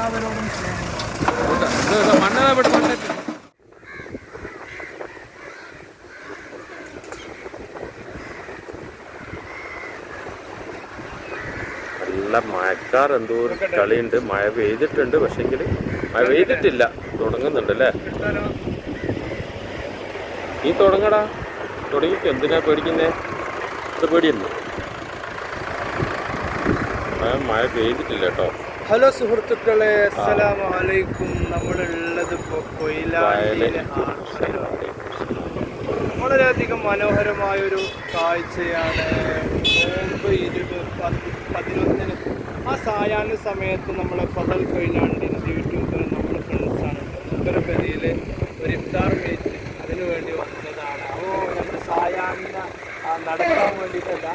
എല്ലാവരോടും നല്ല മഴക്കാർ എന്തോ ഒരു കളിയുണ്ട്. മഴ പെയ്തിട്ടുണ്ട്, പക്ഷെങ്കിൽ മഴ പെയ്തിട്ടില്ല, തുടങ്ങുന്നുണ്ട് അല്ലേ? നീ തുടങ്ങടാ, തുടങ്ങിക്കോ. എന്തിനാ പേടിക്കുന്നേ? ഇത് പേടിയുണ്ട്. മഴ പെയ്തിട്ടില്ല കേട്ടോ. ഹലോ സുഹൃത്തുക്കളെ, അസ്സലാമു അലൈക്കും. നമ്മളുള്ളത് ഇപ്പോൾ കൊയിലാണ്ടിയിലെ വളരെയധികം മനോഹരമായൊരു കാഴ്ചയാണ്. നോമ്പ് 11 ആ സായാഹ്ന സമയത്ത് നമ്മളെ ഫസൽ കൊയിലാണ്ടിൻ്റെ യൂട്യൂബിൽ നമ്മുടെ ഫ്രണ്ട്സാണ് മൂപ്പര പെരിയിൽ ഒരു ഇഫ്താർ മീറ്റ് അതിനു വേണ്ടി വന്നതാണ്. അപ്പോൾ നമ്മൾ സായാഹ്ന നടക്കാൻ വേണ്ടിയിട്ടല്ല,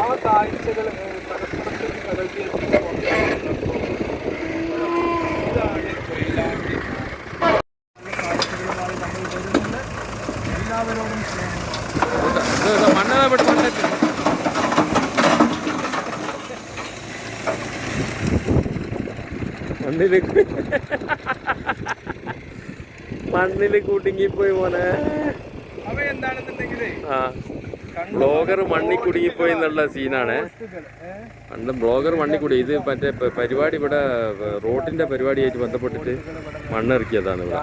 ആ കാഴ്ചകൾ പരസ്പരത്തിൽ കടകിയെത്തി ഇതാണ് കൊയിലാണ്ടി. കാഴ്ചകളുമായി നമ്മൾ വരുന്നുണ്ട്. എല്ലാവരോടും മണ്ണില് കുടുങ്ങിപ്പോയി മോനെ. അവ എന്താണെന്നുണ്ടെങ്കിലേ ബ്ലോഗർ മണ്ണി കുടുങ്ങിപ്പോയി എന്നുള്ള സീനാണ്. പണ്ട് ബ്ലോഗർ മണ്ണിക്കുടി, ഇത് മറ്റേ പരിപാടി ഇവിടെ റോഡിന്റെ പരിപാടിയായിട്ട് ബന്ധപ്പെട്ടിട്ട് മണ്ണിറക്കിയതാണ് ഇവിടെ.